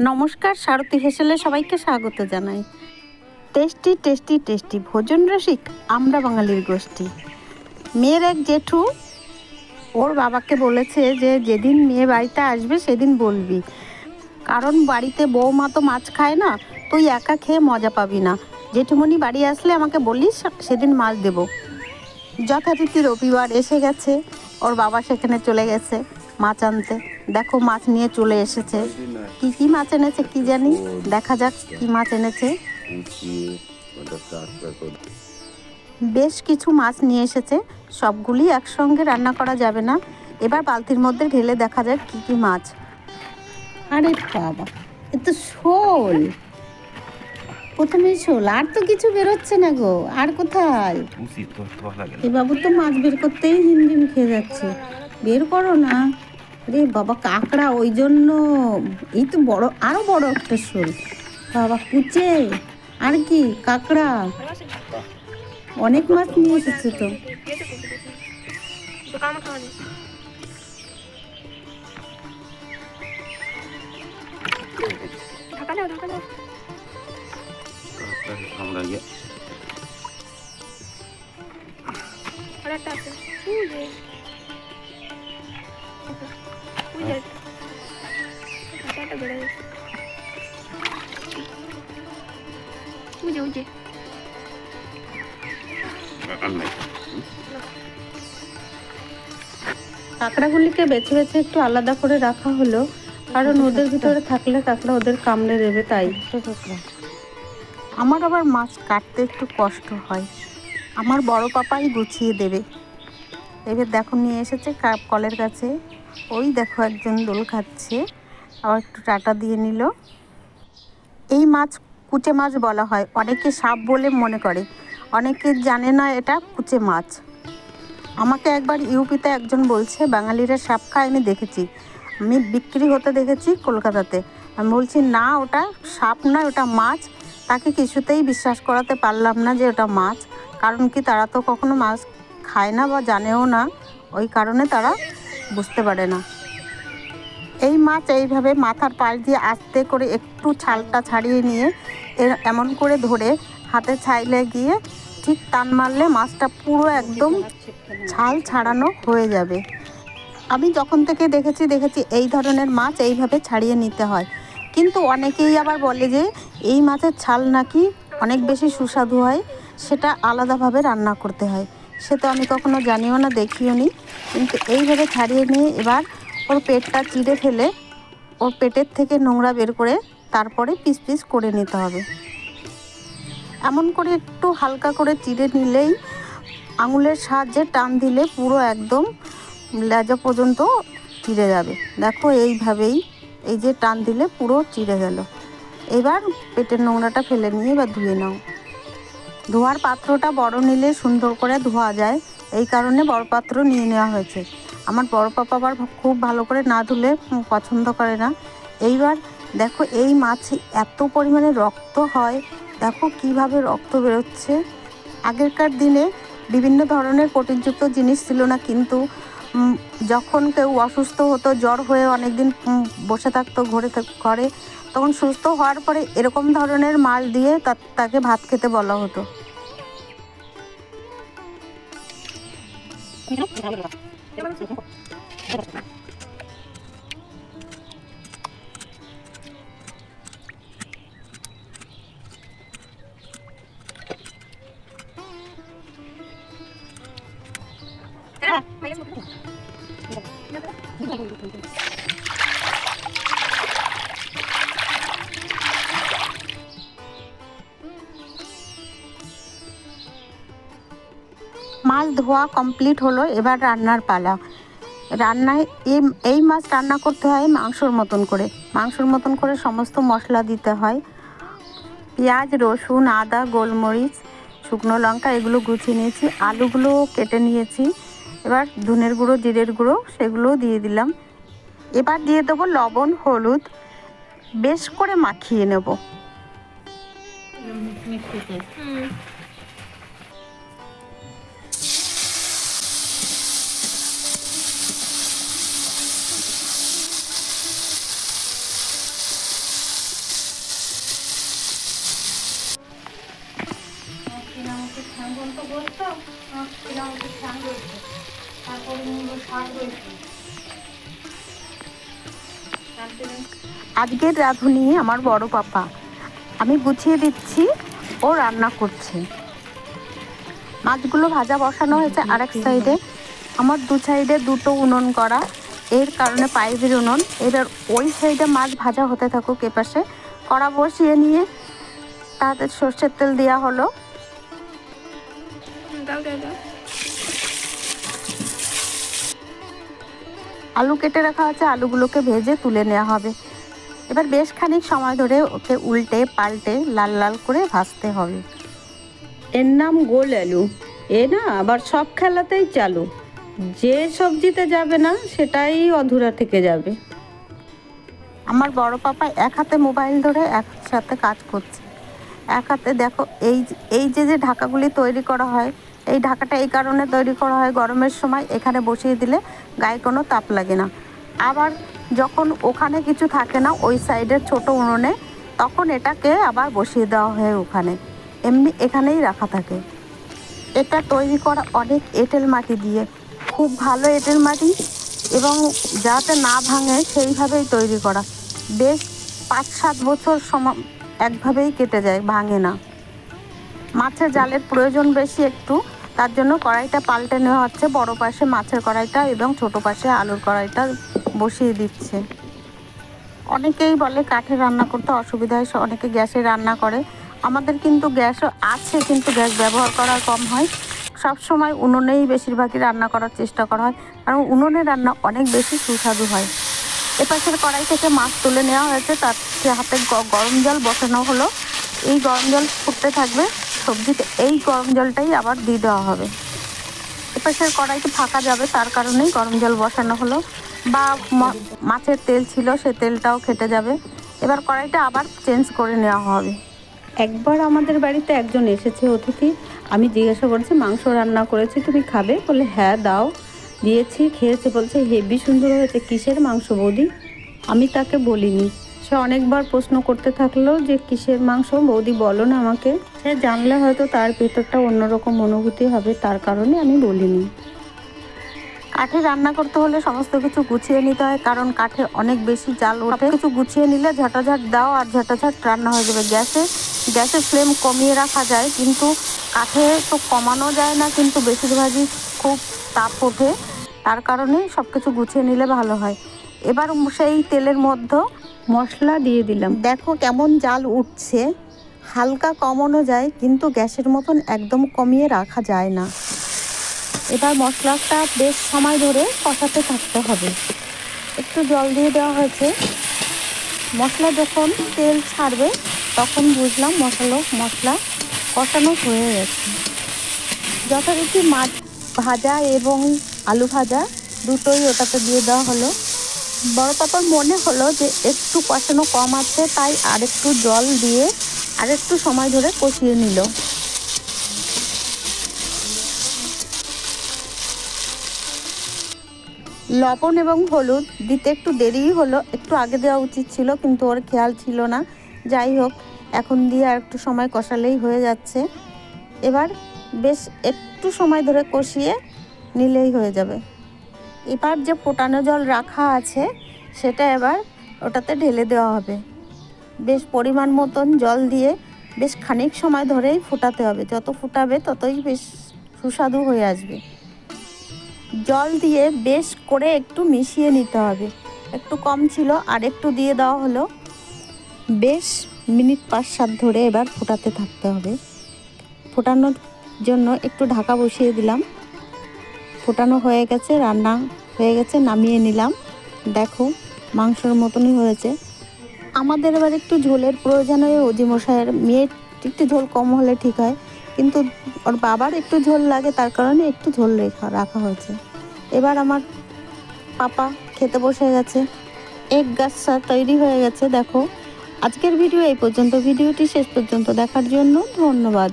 নমস্কার, সারথী হেসেলে সবাইকে স্বাগত জানাই। টেস্টি টেস্টি টেস্টি ভোজন রসিক আমরা বাঙালির গোষ্ঠী। মেয়ের এক জেঠু ওর বাবাকে বলেছে যে যেদিন মেয়ে বাড়িতে আসবে সেদিন বলবি, কারণ বাড়িতে বৌমা তো মাছ খায় না, তুই একা খেয়ে মজা পাবি না। জেঠুমণি বাড়ি আসলে আমাকে বলিস, সেদিন মাছ দেবো। যথারীতি রবিবার এসে গেছে, ওর বাবা সেখানে চলে গেছে মাছ আনতে। দেখো মাছ নিয়ে চলে এসেছে। কি মাছ এনেছে কি জানি, দেখা যাক কি মাছ এনেছে। বেশ কিছু মাছ নিয়ে এসেছে, সবগুলি একসঙ্গে রান্না করা যাবে না। এবার বালতির মধ্যে ঢেলে দেখা যাক কি মাছ। আরে বাবা, এ তো শোল। প্রথমে শোল, আর তো কিছু বেরোচ্ছে না গো। আর কোথায়? এ বাবু তো মাছ বের করতেই হিমঝিম খেয়ে যাচ্ছে। বের করো না। রে বাবা, কাঁকড়া, ওই জন্য। এই তো বড়, আরো বড় একটা শোল। বাবা, কুচে আর কি কাঁকড়া, অনেক মাছ নিয়ে এসেছে তো। কাঁকড়াগুলিকে বেছে বেছে একটু আলাদা করে রাখা হলো, কারণ ওদের ভিতরে থাকলে কাঁকড়া ওদের কামড়ে দেবে, তাই। আমার আবার মাছ কাটতে একটু কষ্ট হয়, আমার বড় পাপাই গুছিয়ে দেবে। এবার দেখো নিয়ে এসেছে কলের কাছে। ওই দেখো একজন দোল খাচ্ছে, আবার একটু টাটা দিয়ে নিল। এই মাছ কুচে মাছ বলা হয়, অনেকে সাপ বলে মনে করে, অনেকে জানে না এটা কুচে মাছ। আমাকে একবার ইউপিতে একজন বলছে বাঙালিরা সাপ খায়, আমি দেখেছি, আমি বিক্রি হতে দেখেছি কলকাতাতে। আমি বলছি না, ওটা সাপ নয়, ওটা মাছ। তাকে কিছুতেই বিশ্বাস করাতে পারলাম না যে ওটা মাছ, কারণ কি তারা তো কখনো মাছ খায় না বা জানেও না, ওই কারণে তারা বুঝতে পারে না। এই মাছ এইভাবে মাথার পাশ দিয়ে আস্তে করে একটু ছালটা ছাড়িয়ে নিয়ে এমন করে ধরে হাতে ছাইলে গিয়ে ঠিক টান মারলে মাছটা পুরো একদম ছাল ছাড়ানো হয়ে যাবে। আমি যখন থেকে দেখেছি এই ধরনের মাছ এইভাবে ছাড়িয়ে নিতে হয়। কিন্তু অনেকেই আবার বলে যে এই মাছের ছাল নাকি অনেক বেশি সুস্বাদু হয়, সেটা আলাদাভাবে রান্না করতে হয়। সে তো আমি কখনো জানিও না, দেখিও নি। কিন্তু এইভাবে ছাড়িয়ে নিয়ে এবার ওর পেটটা চিড়ে ফেলে ওর পেটের থেকে নোংরা বের করে তারপরে পিস পিস করে নিতে হবে। এমন করে একটু হালকা করে চিড়ে নিলেই আঙুলের সাহায্যে টান দিলে পুরো একদম লেজা পর্যন্ত চিড়ে যাবে। দেখো এইভাবেই, এই যে টান দিলে পুরো চিড়ে গেল। এবার পেটের নোংরাটা ফেলে নিয়ে এবার ধুয়ে নাও। ধোয়ার পাত্রটা বড় নিলে সুন্দর করে ধোয়া যায়, এই কারণে বড় পাত্র নিয়ে নেওয়া হয়েছে। আমার বড় পাপা আবার খুব ভালো করে না ধুলে পছন্দ করে না। এইবার দেখো এই মাছে এত পরিমাণে রক্ত হয়, দেখো কিভাবে রক্ত বেরোচ্ছে। আগেরকার দিনে বিভিন্ন ধরনের প্রোটিনযুক্ত জিনিস ছিল না, কিন্তু যখন কেউ অসুস্থ হতো, জ্বর হয়ে অনেক দিন বসে থাকতো ঘরে, তখন সুস্থ হওয়ার পরে এরকম ধরনের মাছ দিয়ে তাকে ভাত খেতে বলা হতো। মাছ ধোয়া কমপ্লিট হলো, এবার রান্নার পালা। রান্নায় এই মাছ রান্না করতে হয় মাংসর মতন করে সমস্ত মশলা দিতে হয়। পেঁয়াজ, রসুন, আদা, গোলমরিচ, শুকনো লঙ্কা এগুলো গুছিয়ে নিয়েছি, আলুগুলো কেটে নিয়েছি। এবার ধনের গুঁড়ো, জিরের গুঁড়ো সেগুলোও দিয়ে দিলাম। এবার দিয়ে দেবো লবণ, হলুদ, বেশ করে মাখিয়ে নেব। আজকের রাঁধুনি আমার বড় পাপা, আমি গুছিয়ে দিচ্ছি, ও রান্না করছে। মাছগুলো ভাজা বসানো হয়েছে আরেক সাইডে। আমার দু সাইডে দুটো উনুন করা, এর কারণে পাইপের উনুন। এবার ওই সাইডে মাছ ভাজা হতে থাকুক, এপাশে কড়া বসিয়ে নিয়ে তাতে সর্ষের তেল দেওয়া হলো। আলু কেটে রাখা আছে, আলুগুলোকে ভেজে তুলে নেওয়া হবে। এবার বেশ খানিক সময় ধরে ওকে উল্টে পাল্টে লাল লাল করে ভাজতে হবে। এর নাম গোল আলু। এ না আবার সব খেলাতেই চালু, যে সবজিতে যাবে না সেটাই অধুরা থেকে যাবে। আমার বড় পাপা এক হাতে মোবাইল ধরে একসাথে কাজ করছে, এক হাতে দেখো এই যে ঢাকাগুলি তৈরি করা হয়, এই ঢাকাটা এই কারণে তৈরি করা হয়, গরমের সময় এখানে বসিয়ে দিলে গায়ে কোনো তাপ লাগে না। আবার যখন ওখানে কিছু থাকে না ওই সাইডের ছোট উনুনে, তখন এটাকে আবার বসিয়ে দেওয়া হয় ওখানে, এমনি এখানেই রাখা থাকে। এটা তৈরি করা অনেক এঁটেল মাটি দিয়ে, খুব ভালো এঁটেল মাটি, এবং যাতে না ভাঙে সেইভাবেই তৈরি করা। বেশ 5-7 বছর একভাবেই কেটে যায়, ভাঙে না। মাছের জালের প্রয়োজন বেশি একটু, তার জন্য কড়াইটা পাল্টে নেওয়া হচ্ছে। বড় পাশে মাছের কড়াইটা এবং ছোট পাশে আলুর কড়াইটা বসিয়ে দিচ্ছে। অনেকেই বলে কাঠে রান্না করতে অসুবিধা হয়, অনেকে গ্যাসে রান্না করে। আমাদের কিন্তু গ্যাসও আছে, কিন্তু গ্যাস ব্যবহার করা কম হয়। সব সময় উনুনেই বেশিরভাগই রান্না করার চেষ্টা করা হয়, কারণ উনুনে রান্না অনেক বেশি সুস্বাদু হয়। এপাশের কড়াই থেকে মাছ তুলে নেওয়া হয়েছে, তার হাতে গরম জল বসানো হলো। এই গরম জল ফুটতে থাকবে, সবজিতে এই গরম জলটাই আবার দিয়ে দেওয়া হবে। এপাশের কড়াইতে ফাঁকা যাবে, তার কারণেই গরম জল বসানো হলো। বা মাছের তেল ছিল, সে তেলটাও খেটে যাবে। এবার কড়াইটা আবার চেঞ্জ করে নেওয়া হবে। একবার আমাদের বাড়িতে একজন এসেছে অতিথি, আমি জিজ্ঞাসা করছি মাংস রান্না করেছি, তুমি খাবে? বলে হ্যাঁ দাও। দিয়েছি, খেয়েছে, বলছে হেবি সুন্দর হয়েছে। কিসের মাংস বৌদি? আমি তাকে বলিনি। সে অনেকবার প্রশ্ন করতে থাকলো যে কিসের মাংস বৌদি বলো না আমাকে। সে জানলে হয়তো তার ভেতরটা অন্যরকম অনুভূতি হবে, তার কারণে আমি বলিনি। কাঠে রান্না করতে হলে সমস্ত কিছু গুছিয়ে নিতে হয়, কারণ কাঠে অনেক বেশি জাল ওঠে। কিছু গুছিয়ে নিলে ঝটাঝট দাও আর ঝটাঝট রান্না হয়ে যাবে। গ্যাসের ফ্লেম কমিয়ে রাখা যায়, কিন্তু কাঠে তো কমানো যায় না, কিন্তু বেশিরভাগই খুব তাপ ওঠে, তার কারণে সব কিছু গুছিয়ে নিলে ভালো হয়। এবার সেই তেলের মধ্যে মশলা দিয়ে দিলাম। দেখো কেমন জাল উঠছে। হালকা কমানো যায়, কিন্তু গ্যাসের মতন একদম কমিয়ে রাখা যায় না। এবার মশলাটা বেশ সময় ধরে কষাতে থাকতে হবে। একটু জল দিয়ে দেওয়া হয়েছে। মশলা যখন তেল ছাড়বে তখন বুঝলাম মশলা কষানো হয়ে গেছে। যথারীতি মাছ ভাজা এবং আলু ভাজা দুটোই ওটাতে দিয়ে দেওয়া হলো। বড় পাপার মনে হলো যে একটু কষানো কম আছে, তাই আরেকটু জল দিয়ে আরেকটু সময় ধরে কষিয়ে নিল। লবণ এবং হলুদ দিতে একটু দেরিই হলো, একটু আগে দেওয়া উচিত ছিল, কিন্তু ওর খেয়াল ছিল না। যাই হোক, এখন দিয়ে আর একটু সময় কষালেই হয়ে যাচ্ছে। এবার বেশ একটু সময় ধরে কষিয়ে নিলেই হয়ে যাবে। এবার যে ফোটানো জল রাখা আছে সেটা এবার ওটাতে ঢেলে দেওয়া হবে। বেশ পরিমাণ মতন জল দিয়ে বেশ খানিক সময় ধরেই ফোটাতে হবে। যত ফোটাবে ততই বেশ সুস্বাদু হয়ে আসবে। জল দিয়ে বেশ করে একটু মিশিয়ে নিতে হবে। একটু কম ছিল, আর একটু দিয়ে দেওয়া হলো। বেশ মিনিট 5-7 ধরে এবার ফোটাতে থাকতে হবে। ফোটানোর জন্য একটু ঢাকা বসিয়ে দিলাম। ফোটানো হয়ে গেছে, রান্না হয়ে গেছে, নামিয়ে নিলাম। দেখো মাংসর মতনই হয়েছে। আমাদের এবার একটু ঝোলের প্রয়োজন হয়। অজিমশাইয়ের মেয়ের একটু ঝোল কম হলে ঠিক হয়, কিন্তু ওর বাবার একটু ঝোল লাগে, তার কারণে একটু ঝোল রাখা হয়েছে। এবার আমার পাপা খেতে বসে গেছে। এগ গাছটা তৈরি হয়ে গেছে। দেখো, আজকের ভিডিও এই পর্যন্ত। ভিডিওটি শেষ পর্যন্ত দেখার জন্য ধন্যবাদ।